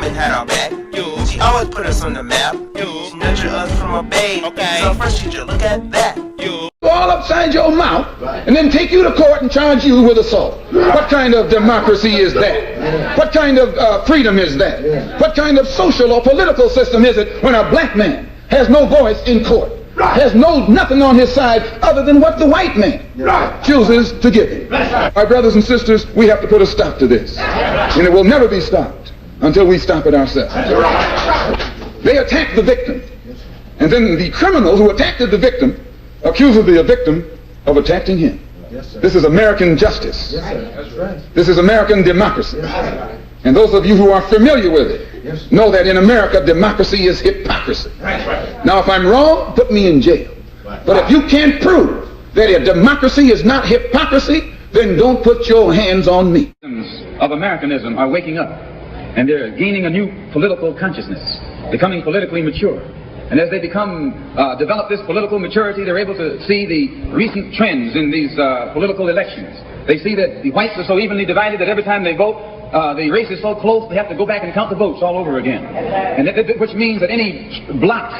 woman had our back. She always put us on the map. She nurtured us from a babe. So first teacher, look at that. All upside your mouth and then take you to court and charge you with assault. What kind of democracy is that? What kind of freedom is that? What kind of social or political system is it when a black man has no voice in court, has nothing on his side other than what the white man chooses to give him? My brothers and sisters, we have to put a stop to this, and it will never be stopped until we stop it ourselves. They attack the victim, and then the criminals who attacked the victim accuses the victim of attacking him. This is American justice. This is American democracy. And those of you who are familiar with it know that in America, democracy is hypocrisy. Now, if I'm wrong, put me in jail. But if you can't prove that a democracy is not hypocrisy, then don't put your hands on me. Of Americanism are waking up, and they're gaining a new political consciousness, becoming politically mature. And as they develop this political maturity, they're able to see the recent trends in these political elections. They see that the whites are so evenly divided that every time they vote, the race is so close they have to go back and count the votes all over again. And which means that any block,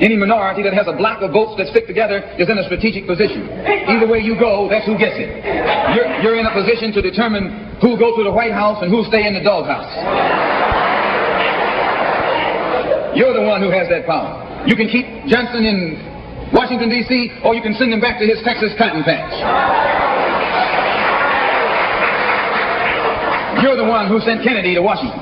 any minority that has a block of votes that stick together is in a strategic position. Either way you go, that's who gets it. You're in a position to determine who'll go to the White House and who'll stay in the doghouse. You're the one who has that power. You can keep Johnson in Washington, D.C., or you can send him back to his Texas cotton patch. You're the one who sent Kennedy to Washington.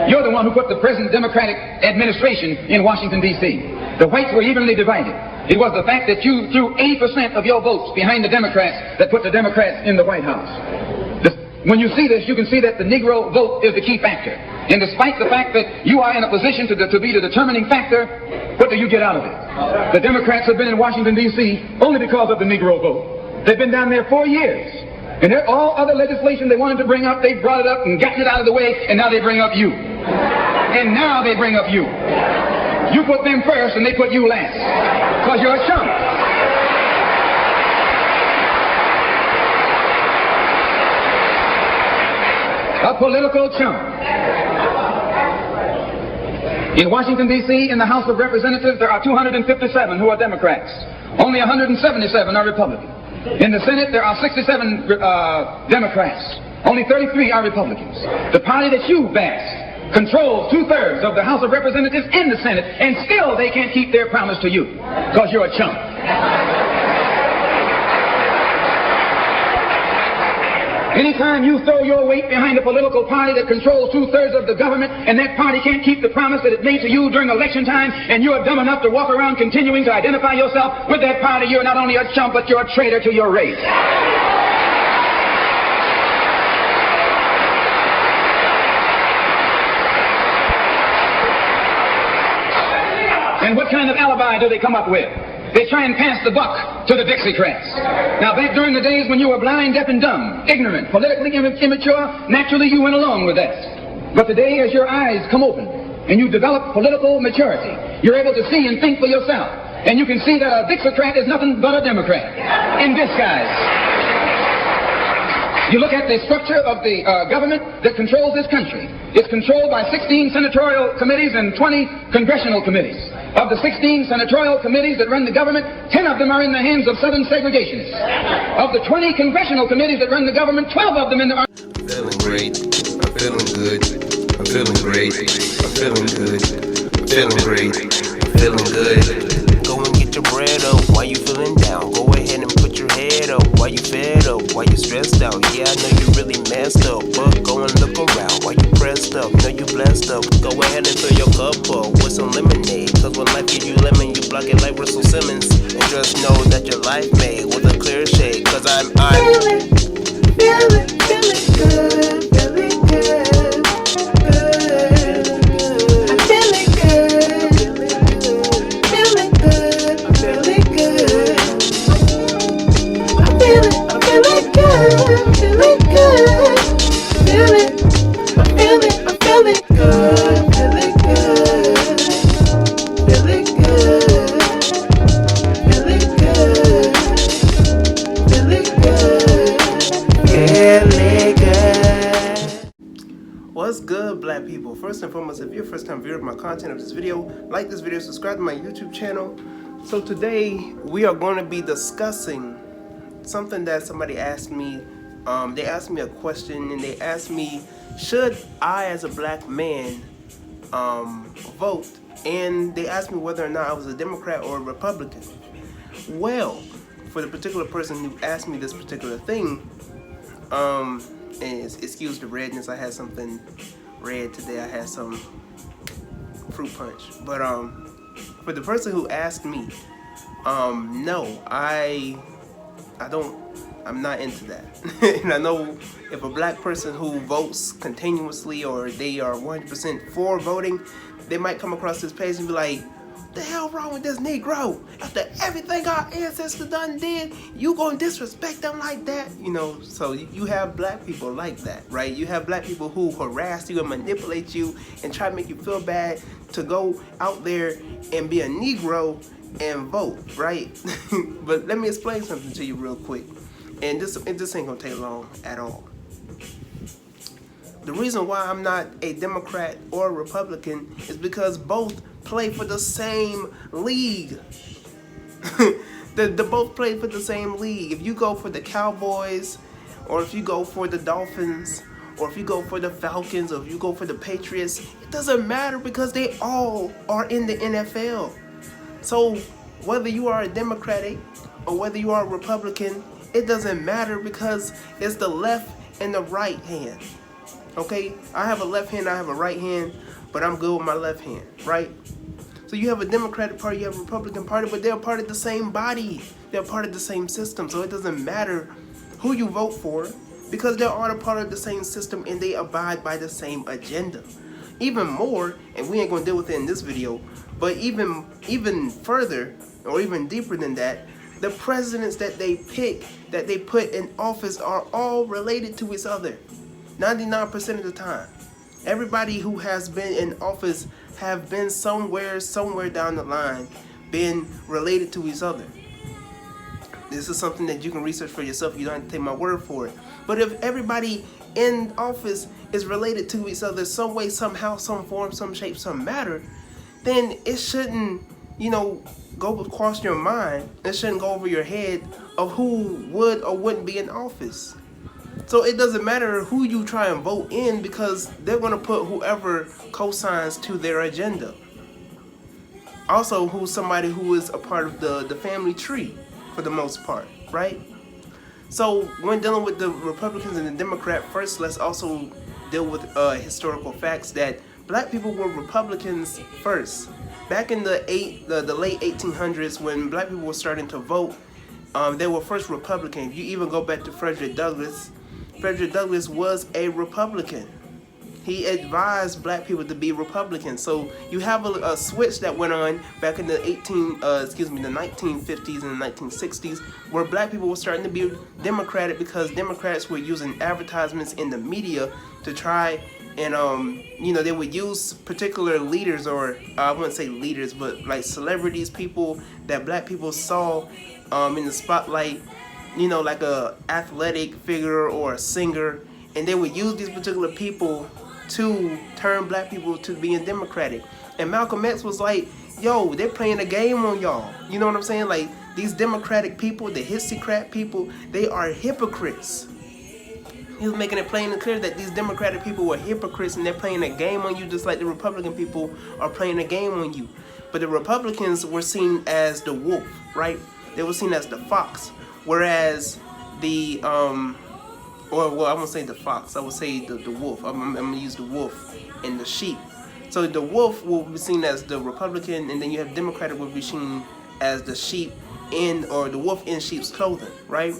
You're the one who put the present Democratic administration in Washington, D.C. The whites were evenly divided. It was the fact that you threw 80% of your votes behind the Democrats that put the Democrats in the White House. When you see this, you can see that the Negro vote is the key factor. And despite the fact that you are in a position to be the determining factor, what do you get out of it? The Democrats have been in Washington, D.C. only because of the Negro vote. They've been down there 4 years. And all other legislation they wanted to bring up, they brought it up and gotten it out of the way, and now they bring up you. And now they bring up you. You put them first and they put you last. Because you're a chump. A political chump. In Washington, D.C., in the House of Representatives, there are 257 who are Democrats. Only 177 are Republicans. In the Senate, there are 67 Democrats. Only 33 are Republicans. The party that you backed controls 2/3 of the House of Representatives in the Senate, and still they can't keep their promise to you because you're a chump. Anytime you throw your weight behind a political party that controls 2/3 of the government, and that party can't keep the promise that it made to you during election time, and you're dumb enough to walk around continuing to identify yourself with that party, you're not only a chump, but you're a traitor to your race. And what kind of alibi do they come up with? They try and pass the buck to the Dixiecrats. Now, back during the days when you were blind, deaf, and dumb, ignorant, politically immature, naturally you went along with that. But today, as your eyes come open and you develop political maturity, you're able to see and think for yourself. And you can see that a Dixiecrat is nothing but a Democrat in disguise. You look at the structure of the government that controls this country. It's controlled by 16 senatorial committees and 20 congressional committees. Of the 16 senatorial committees that run the government, 10 of them are in the hands of Southern segregationists. Of the 20 congressional committees that run the government, 12 of them in the... I'm feeling great. I'm feeling good. I'm feeling great. I'm feeling good. I'm feeling great. I'm feeling good. Go and get your bread up. Why you feeling down? Go ahead and put your head up. Why you fed up? Why you stressed out? Yeah, I know you really messed up, but go and look around. Why you pressed up? Know you blessed up. Go ahead and fill your cup up with some lemonade. Cause when life gives you lemon, you block it like Russell Simmons. And just know that your life made with a clear shade. Cause I'm feeling good, feeling good. Really good. and foremost, if you're a first time viewer of my content of this video, like this video, subscribe to my YouTube channel. So today we are going to be discussing something that somebody asked me. They asked me a question and they asked me, should I as a black man vote? And they asked me whether or not I was a Democrat or a Republican. Well, for the particular person who asked me this particular thing, and excuse the redness, I had something red today. I had some fruit punch. But for the person who asked me, no, I'm not into that. And I know if a black person who votes continuously or they are 100% for voting, they might come across this page and be like, what the hell wrong with this Negro? After everything our ancestors done did, you gonna disrespect them like that? You know, so you have black people like that, right? You have black people who harass you and manipulate you and try to make you feel bad to go out there and be a Negro and vote, right? But let me explain something to you real quick. And this ain't gonna take long at all. The reason why I'm not a Democrat or a Republican is because both play for the same league. They both play for the same league. If you go for the Cowboys, or if you go for the Dolphins, or if you go for the Falcons, or if you go for the Patriots, it doesn't matter because they all are in the NFL. So whether you are a Democratic or whether you are a Republican, it doesn't matter because it's the left and the right hand. Okay, I have a left hand, I have a right hand, but I'm good with my left hand, right? So you have a Democratic Party, you have a Republican Party, but they're part of the same body. They're part of the same system. So it doesn't matter who you vote for because they're all a part of the same system and they abide by the same agenda. Even more, and we ain't gonna deal with it in this video, but even further or even deeper than that, the presidents that they pick, that they put in office are all related to each other. 99% of the time. Everybody who has been in office have been somewhere down the line, been related to each other. This is something that you can research for yourself. You don't have to take my word for it. But if everybody in office is related to each other some way, somehow, some form, some shape, some matter, then it shouldn't, go across your mind. It shouldn't go over your head of who would or wouldn't be in office. So it doesn't matter who you try and vote in because they're going to put whoever co-signs to their agenda. Also, who's somebody who is a part of the family tree for the most part, right? So when dealing with the Republicans and the Democrat, first let's also deal with historical facts that black people were Republicans first. Back in the late 1800s when black people were starting to vote, they were first Republican. If you even go back to Frederick Douglass was a Republican. He advised black people to be Republicans. So you have a switch that went on back in the 1950s and the 1960s, where black people were starting to be Democratic because Democrats were using advertisements in the media to try and they would use particular leaders, or I wouldn't say leaders, but like celebrities, people that black people saw in the spotlight, like a athletic figure or a singer, and they would use these particular people to turn black people to being Democratic. And Malcolm X was like, yo, they're playing a game on y'all. You know what I'm saying? Like, these Democratic people, the hissy-crap people, they are hypocrites. He was making it plain and clear that these Democratic people were hypocrites and they're playing a game on you just like the Republican people are playing a game on you. But the Republicans were seen as the wolf, right? They were seen as the fox. Whereas the, I won't say the fox, I would say the wolf. I'm going to use the wolf and the sheep. So the wolf will be seen as the Republican, and then you have Democratic will be seen as the sheep or the wolf in sheep's clothing, right?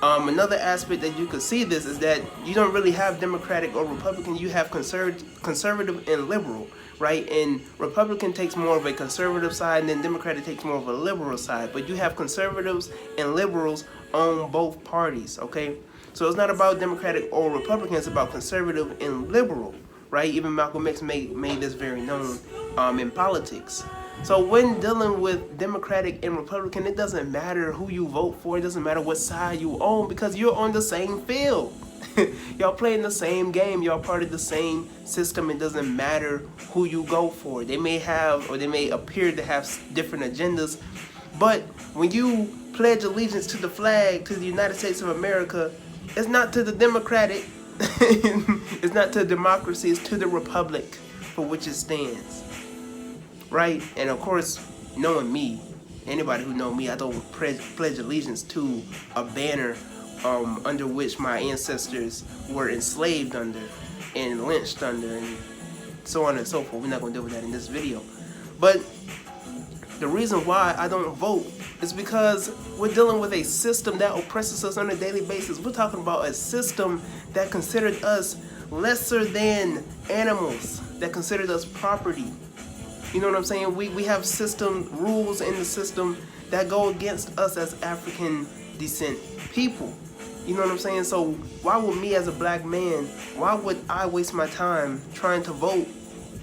Another aspect that you could see this is that you don't really have Democratic or Republican, you have conservative and liberal, right? And Republican takes more of a conservative side and then Democratic takes more of a liberal side. But you have conservatives and liberals on both parties, okay? So it's not about Democratic or Republican, it's about conservative and liberal, right? Even Malcolm X made this very known in politics. So when dealing with Democratic and Republican, it doesn't matter who you vote for. It doesn't matter what side you own because you're on the same field. Y'all playing the same game. Y'all part of the same system. It doesn't matter who you go for. They may have, or they may appear to have different agendas, but when you pledge allegiance to the flag, to the United States of America, it's not to the Democratic, it's not to democracy, it's to the republic for which it stands. Right? And of course, knowing me, anybody who know me, I don't pledge allegiance to a banner under which my ancestors were enslaved under and lynched under and so on and so forth. We're not going to deal with that in this video. But the reason why I don't vote is because we're dealing with a system that oppresses us on a daily basis. We're talking about a system that considered us lesser than animals, that considered us property. You know what I'm saying? We have system rules in the system that go against us as African descent people. You know what I'm saying? So why would me as a black man, why would I waste my time trying to vote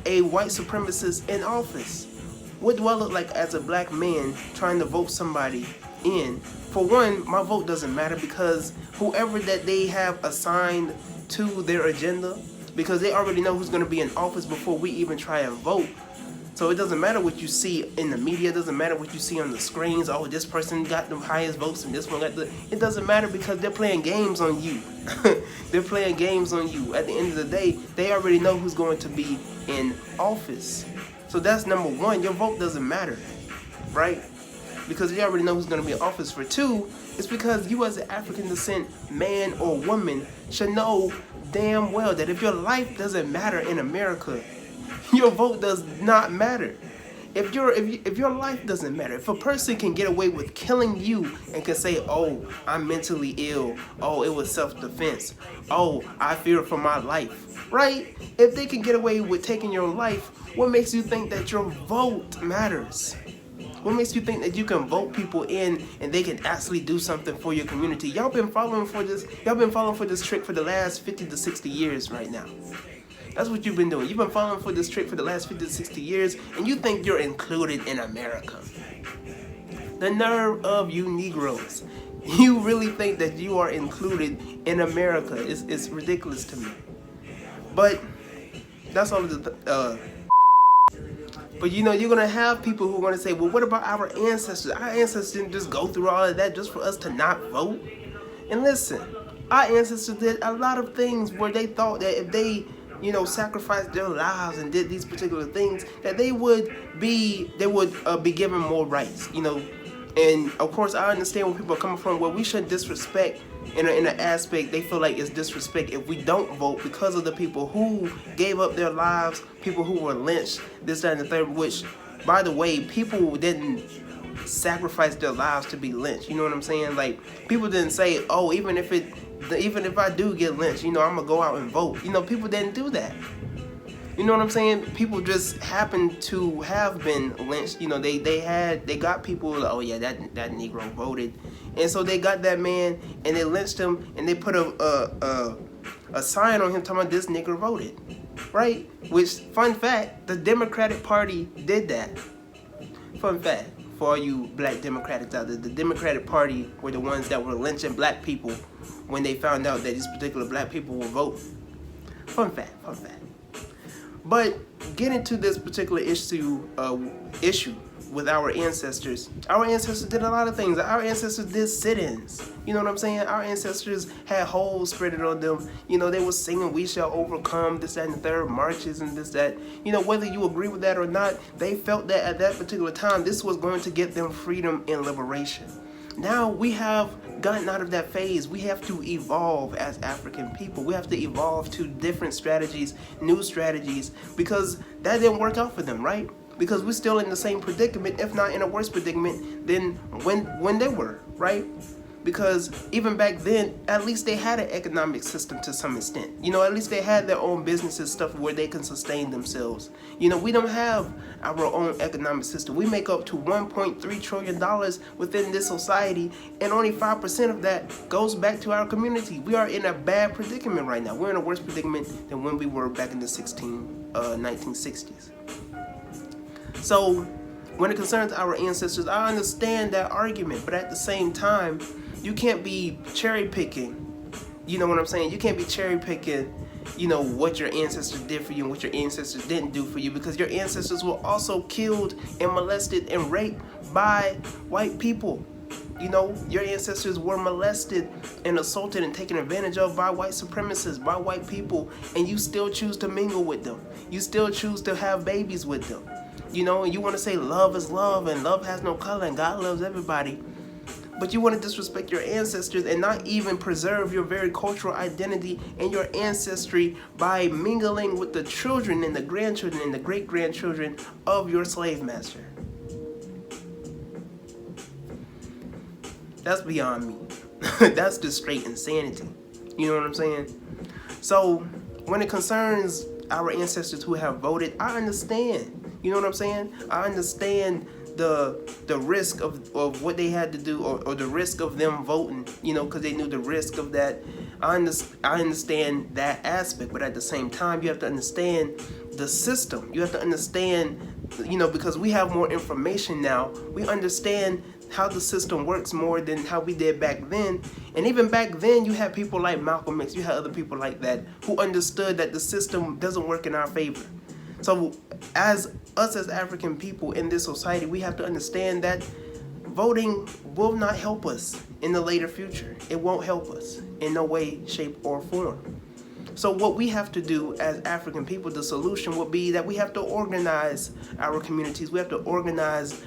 a white supremacist in office? What do I look like as a black man trying to vote somebody in? For one, my vote doesn't matter because whoever that they have assigned to their agenda, because they already know who's going to be in office before we even try and vote. So it doesn't matter what you see in the media, it doesn't matter what you see on the screens, oh, this person got the highest votes and this one got the... It doesn't matter because they're playing games on you. They're playing games on you. At the end of the day, they already know who's going to be in office. So that's number one, your vote doesn't matter, right? Because you already know who's going to be in office. For two, it's because you as an African descent man or woman should know damn well that if your life doesn't matter in America, your vote does not matter. If your life doesn't matter, if a person can get away with killing you and can say, oh, I'm mentally ill, oh, it was self-defense, oh, I fear for my life, right? If they can get away with taking your life, what makes you think that your vote matters? What makes you think that you can vote people in and they can actually do something for your community? Y'all been following for this trick for the last 50 to 60 years right now. That's what you've been doing. You've been following for this trick for the last 50 to 60 years, and you think you're included in America. The nerve of you Negroes. You really think that you are included in America. It's ridiculous to me. But that's all of the... But you know, you're going to have people who are going to say, well, what about our ancestors? Our ancestors didn't just go through all of that just for us to not vote. And listen, our ancestors did a lot of things where they thought that if they, you know, sacrificed their lives and did these particular things, that they would be given more rights, you know. And of course, I understand where people are coming from, where we shouldn't disrespect in an aspect. They feel like it's disrespect if we don't vote because of the people who gave up their lives, people who were lynched, this, that, and the third, which, by the way, people didn't sacrifice their lives to be lynched. You know what I'm saying? Like, people didn't say, oh, even if I do get lynched, you know, I'm gonna go out and vote. You know, people didn't do that. You know what I'm saying? People just happened to have been lynched. You know, they got people, oh yeah, that Negro voted. And so they got that man and they lynched him and they put a sign on him talking about this nigger voted. Right? Which, fun fact, the Democratic Party did that. Fun fact, for all you black Democrats out there, the Democratic Party were the ones that were lynching black people when they found out that these particular black people were voting. Fun fact. But getting to this particular issue with our ancestors did a lot of things. Our ancestors did sit-ins. You know what I'm saying? Our ancestors had holes spreaded on them. You know, they were singing, we shall overcome, this, that, and the third, marches and this, that. You know, whether you agree with that or not, they felt that at that particular time, this was going to get them freedom and liberation. Now we have gotten out of that phase. We have to evolve as African people. We have to evolve to different strategies, new strategies, because that didn't work out for them, right? Because we're still in the same predicament, if not in a worse predicament than when they were, right? Because even back then, at least they had an economic system to some extent. You know, at least they had their own businesses, stuff where they can sustain themselves. You know, we don't have our own economic system. We make up to $1.3 trillion within this society, and only 5% of that goes back to our community. We are in a bad predicament right now. We're in a worse predicament than when we were back in the 1960s. So, when it concerns our ancestors, I understand that argument, but at the same time, you can't be cherry picking You know what I'm saying? You can't be cherry picking, you know, what your ancestors did for you and what your ancestors didn't do for you, because your ancestors were also killed and molested and raped by white people. You know, your ancestors were molested and assaulted and taken advantage of by white supremacists, by white people, and you still choose to mingle with them. You still choose to have babies with them. You know, and you want to say love is love and love has no color and God loves everybody. But you want to disrespect your ancestors and not even preserve your very cultural identity and your ancestry by mingling with the children and the grandchildren and the great-grandchildren of your slave master. That's beyond me. That's just straight insanity. You know what I'm saying? So when it concerns our ancestors who have voted, I understand. You know what I'm saying? I understand the risk of what they had to do, or the risk of them voting, you know, because they knew the risk of that. I understand that aspect, but at the same time, you have to understand the system. You have to understand, you know, because we have more information now. We understand how the system works more than how we did back then. And even back then, you had people like Malcolm X, you had other people like that who understood that the system doesn't work in our favor. So as us as African people in this society, we have to understand that voting will not help us in the later future. It won't help us in no way, shape, or form. So what we have to do as African people, the solution would be that we have to organize our communities. We have to organize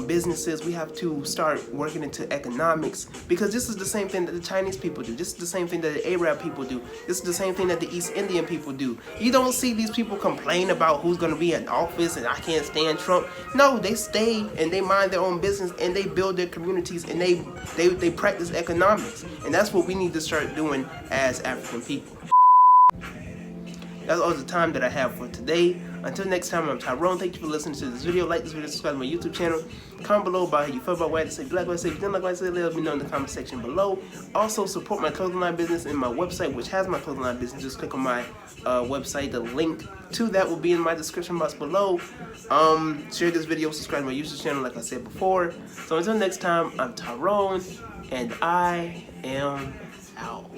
businesses. We have to start working into economics, because this is the same thing that the Chinese people do. This is the same thing that the Arab people do. This is the same thing that the East Indian people do. You don't see these people complain about who's going to be in office and I can't stand Trump. No, they stay and they mind their own business and they build their communities and they practice economics. And that's what we need to start doing as African people. That's all the time that I have for today. Until next time, I'm Tyrone. Thank you for listening to this video. Like this video, subscribe to my YouTube channel. Comment below about how you feel about what I say, black, what I say, if you don't like what I say, let me know in the comment section below. Also, support my clothing line business and my website, which has my clothing line business. Just click on my website. The link to that will be in my description box below. Share this video, subscribe to my YouTube channel, like I said before. So until next time, I'm Tyrone, and I am out.